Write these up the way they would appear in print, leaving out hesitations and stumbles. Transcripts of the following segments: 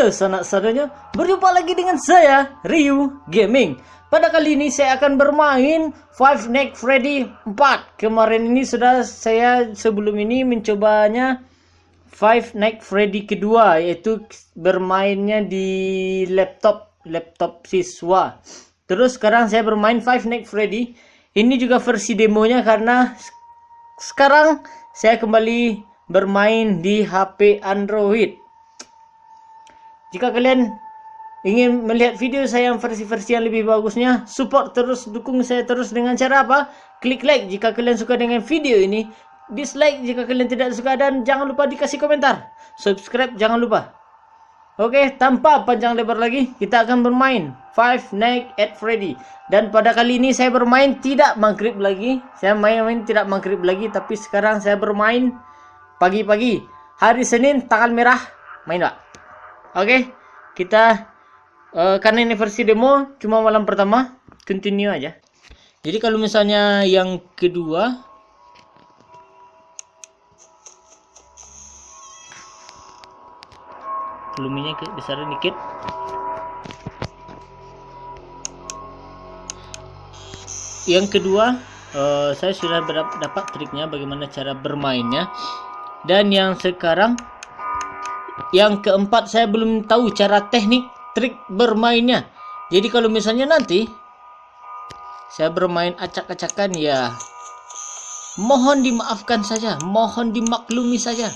Halo sanak-saudaranya, berjumpa lagi dengan saya, Ryu Gaming. Pada kali ini saya akan bermain Five Nights at Freddy 4. Kemarin ini saya sebelum ini mencobanya Five Nights at Freddy kedua, yaitu bermainnya di laptop siswa. Terus sekarang saya bermain Five Nights at Freddy. Ini juga versi demonya karena sekarang saya kembali bermain di HP Android. Jika kalian ingin melihat video saya yang versi-versi yang lebih bagusnya, support terus, dukung saya terus dengan cara apa? Klik like jika kalian suka dengan video ini, dislike jika kalian tidak suka, dan jangan lupa dikasih komentar. Subscribe jangan lupa. Oke, tanpa panjang lebar lagi, kita akan bermain Five Nights at Freddy. Dan pada kali ini saya bermain tidak maghrib lagi. Saya main tidak maghrib lagi, tapi sekarang saya bermain pagi-pagi. Hari Senin, tanggal merah, main pak. Oke, kita karena ini versi demo, cuma malam pertama, continue aja. Jadi kalau misalnya yang kedua, volumenya besarin dikit. Yang kedua, saya sudah dapat triknya bagaimana cara bermainnya. Dan yang sekarang, yang keempat, saya belum tahu cara teknik trik bermainnya. Jadi kalau misalnya nanti saya bermain acak-acakan, ya mohon dimaafkan saja, mohon dimaklumi saja.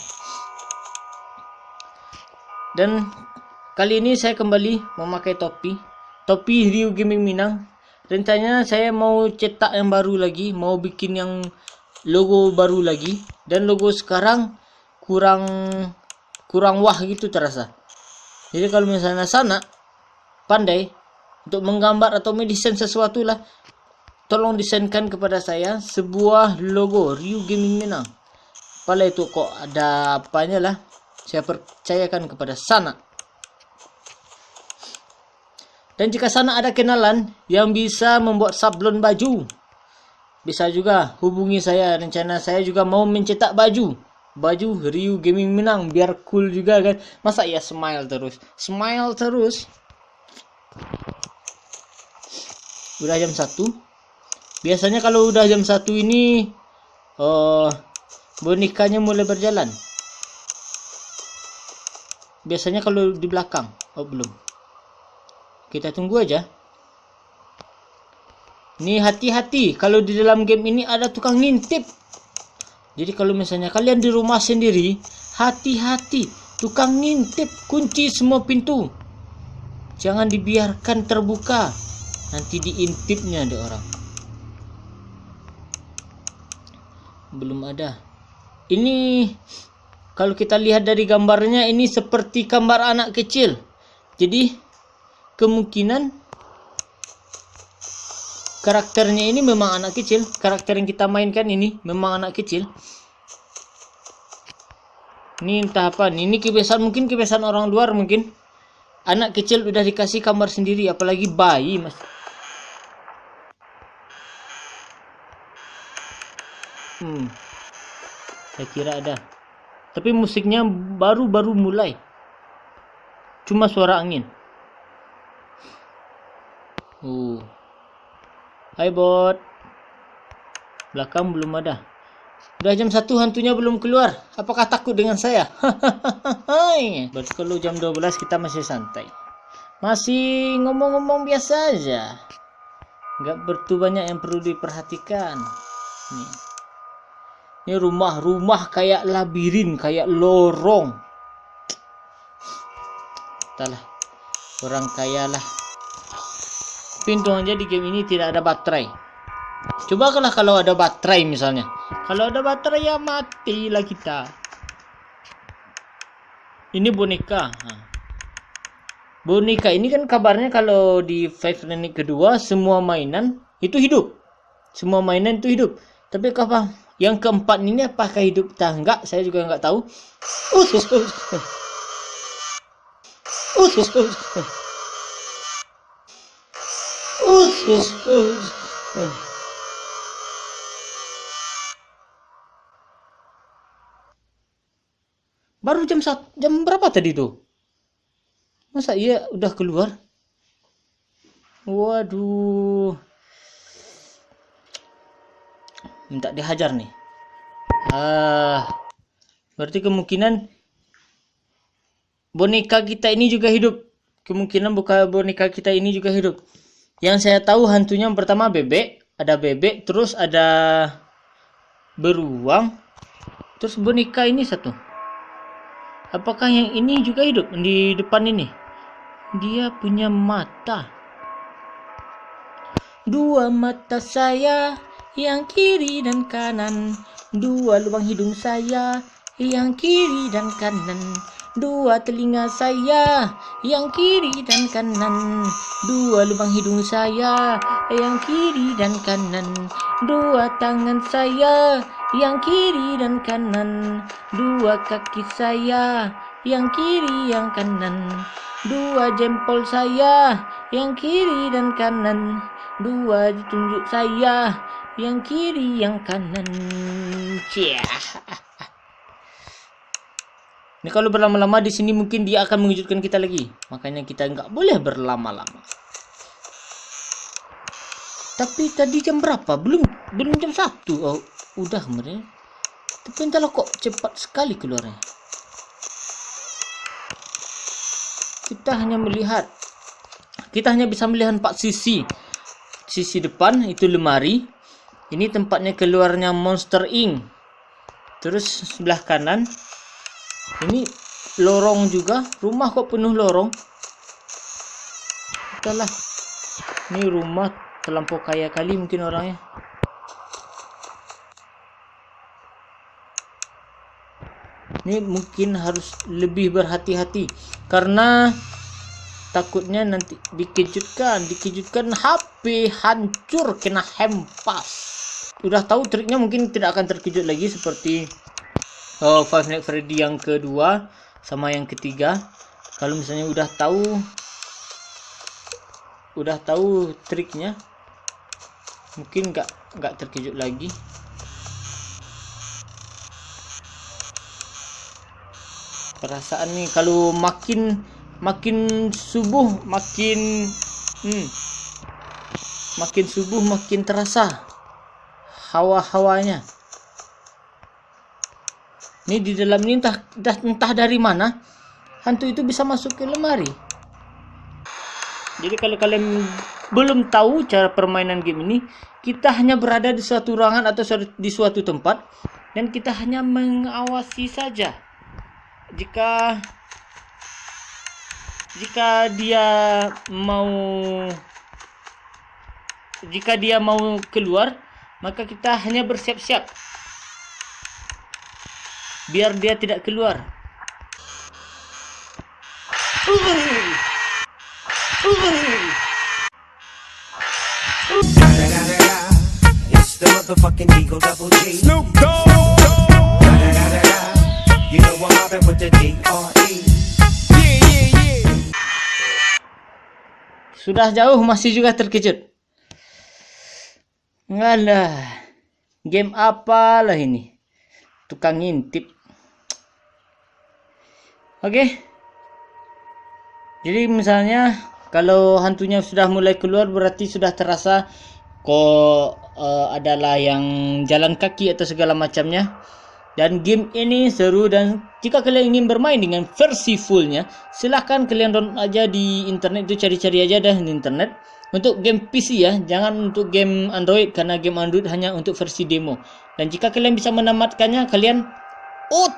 Dan kali ini saya kembali memakai topi Ryu Gaming Minang. Rencananya saya mau cetak yang baru lagi, mau bikin yang logo baru lagi. Dan logo sekarang kurang wah gitu terasa. Jadi kalau misalnya sana pandai untuk menggambar atau mendesain sesuatu lah, tolong desainkan kepada saya sebuah logo Ryu Gaming Minang. Apalah itu, kok ada apanya lah, saya percayakan kepada sana. Dan jika sana ada kenalan yang bisa membuat sablon baju, bisa juga hubungi saya. Rencana saya juga mau mencetak baju Ryu Gaming Minang, biar cool juga kan. Masa ya smile terus. Udah jam 1. Biasanya kalau udah jam 1 ini bonekanya mulai berjalan. Biasanya kalau di belakang. Oh belum, kita tunggu aja. Nih, hati-hati, kalau di dalam game ini ada tukang ngintip. Jadi kalau misalnya kalian di rumah sendiri, hati-hati, tukang ngintip. Kunci semua pintu, jangan dibiarkan terbuka, nanti diintipnya ada orang. Belum ada. Ini kalau kita lihat dari gambarnya, ini seperti gambar anak kecil. Jadi kemungkinan karakternya ini memang anak kecil. Karakter yang kita mainkan ini memang anak kecil. Ini entah apa. Ini kebiasaan, mungkin kebiasaan orang luar mungkin. Anak kecil udah dikasih kamar sendiri, apalagi bayi, mas. Saya kira ada. Tapi musiknya baru mulai. Cuma suara angin. Hai bot. Belakang belum ada. Udah jam 1, hantunya belum keluar. Apakah takut dengan saya? Berarti kalau jam 12 kita masih santai. Masih ngomong-ngomong biasa aja. Nggak begitu banyak yang perlu diperhatikan. Nih. Ini rumah kayak labirin, kayak lorong. Entahlah. Orang kaya lah. Pintu aja di game ini tidak ada baterai. Coba kalau ada baterai misalnya. Kalau ada baterai ya matilah kita. Ini boneka. Boneka ini kan kabarnya kalau di Five Nights kedua semua mainan itu hidup. Semua mainan itu hidup. Tapi apa yang keempat ini apakah hidup atau enggak? Saya juga enggak tahu. Baru jam berapa tadi tuh? Masa iya udah keluar? Waduh. Minta dihajar nih. Berarti kemungkinan boneka kita ini juga hidup. Kemungkinan bukan boneka kita ini juga hidup. Yang saya tahu hantunya yang pertama bebek. Ada bebek, terus ada beruang. Terus boneka ini satu. Apakah yang ini juga hidup di depan ini? Dia punya mata. Dua mata saya, yang kiri dan kanan. Dua lubang hidung saya, yang kiri dan kanan. Dua telinga saya, yang kiri dan kanan. Dua lubang hidung saya, yang kiri dan kanan. Dua tangan saya, yang kiri dan kanan. Dua kaki saya, yang kiri yang kanan. Dua jempol saya, yang kiri dan kanan. Dua tunjuk saya, yang kiri yang kanan. Cia. Ini kalau berlama-lama di sini mungkin dia akan mengejutkan kita lagi. Makanya kita nggak boleh berlama-lama. Tapi tadi jam berapa? Belum jam 1. Oh, udah kemudian. Tapi entahlah kok cepat sekali keluarnya. Kita hanya bisa melihat 4 sisi. Sisi depan itu lemari. Ini tempatnya keluarnya Monster Inc. Terus sebelah kanan ini lorong juga. Rumah kok penuh lorong. Entahlah. Ini rumah terlampau kaya kali mungkin orangnya. Ini mungkin harus lebih berhati-hati karena takutnya nanti dikejutkan HP hancur, kena hempas. Udah tahu triknya mungkin tidak akan terkejut lagi seperti Five Nights at Freddy yang kedua sama yang ketiga. Kalau misalnya udah tahu triknya, mungkin nggak terkejut lagi. Perasaan nih kalau makin subuh makin subuh makin terasa hawa-hawanya. Ini di dalam ini entah dari mana hantu itu bisa masuk ke lemari. Jadi kalau kalian belum tahu cara permainan game ini, kita hanya berada di suatu ruangan atau di suatu tempat dan kita hanya mengawasi saja. Jika dia mau keluar, maka kita hanya bersiap-siap biar dia tidak keluar. It's the motherfucking Eagle Double G. Snoop Dogg. You know I'm mobbing with the D.R.E. Yeah. Sudah jauh masih juga terkejut. Ngalah. Game apalah ini? Tukang ngintip. Oke. Jadi misalnya kalau hantunya sudah mulai keluar berarti sudah terasa adalah yang jalan kaki atau segala macamnya. Dan game ini seru, dan jika kalian ingin bermain dengan versi fullnya, silahkan kalian download aja di internet, itu cari-cari aja dah di internet. Untuk game PC ya, jangan untuk game Android karena game Android hanya untuk versi demo. Dan jika kalian bisa menamatkannya, kalian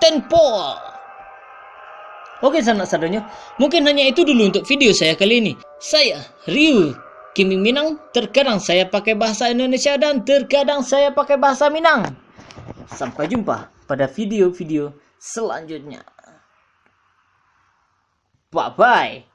tempo. Oke sanak-saudaranya, mungkin hanya itu dulu untuk video saya kali ini. Saya Ryu Gaming Minang. Terkadang saya pakai bahasa Indonesia dan terkadang saya pakai bahasa Minang. Sampai jumpa pada video-video selanjutnya. Bye-bye.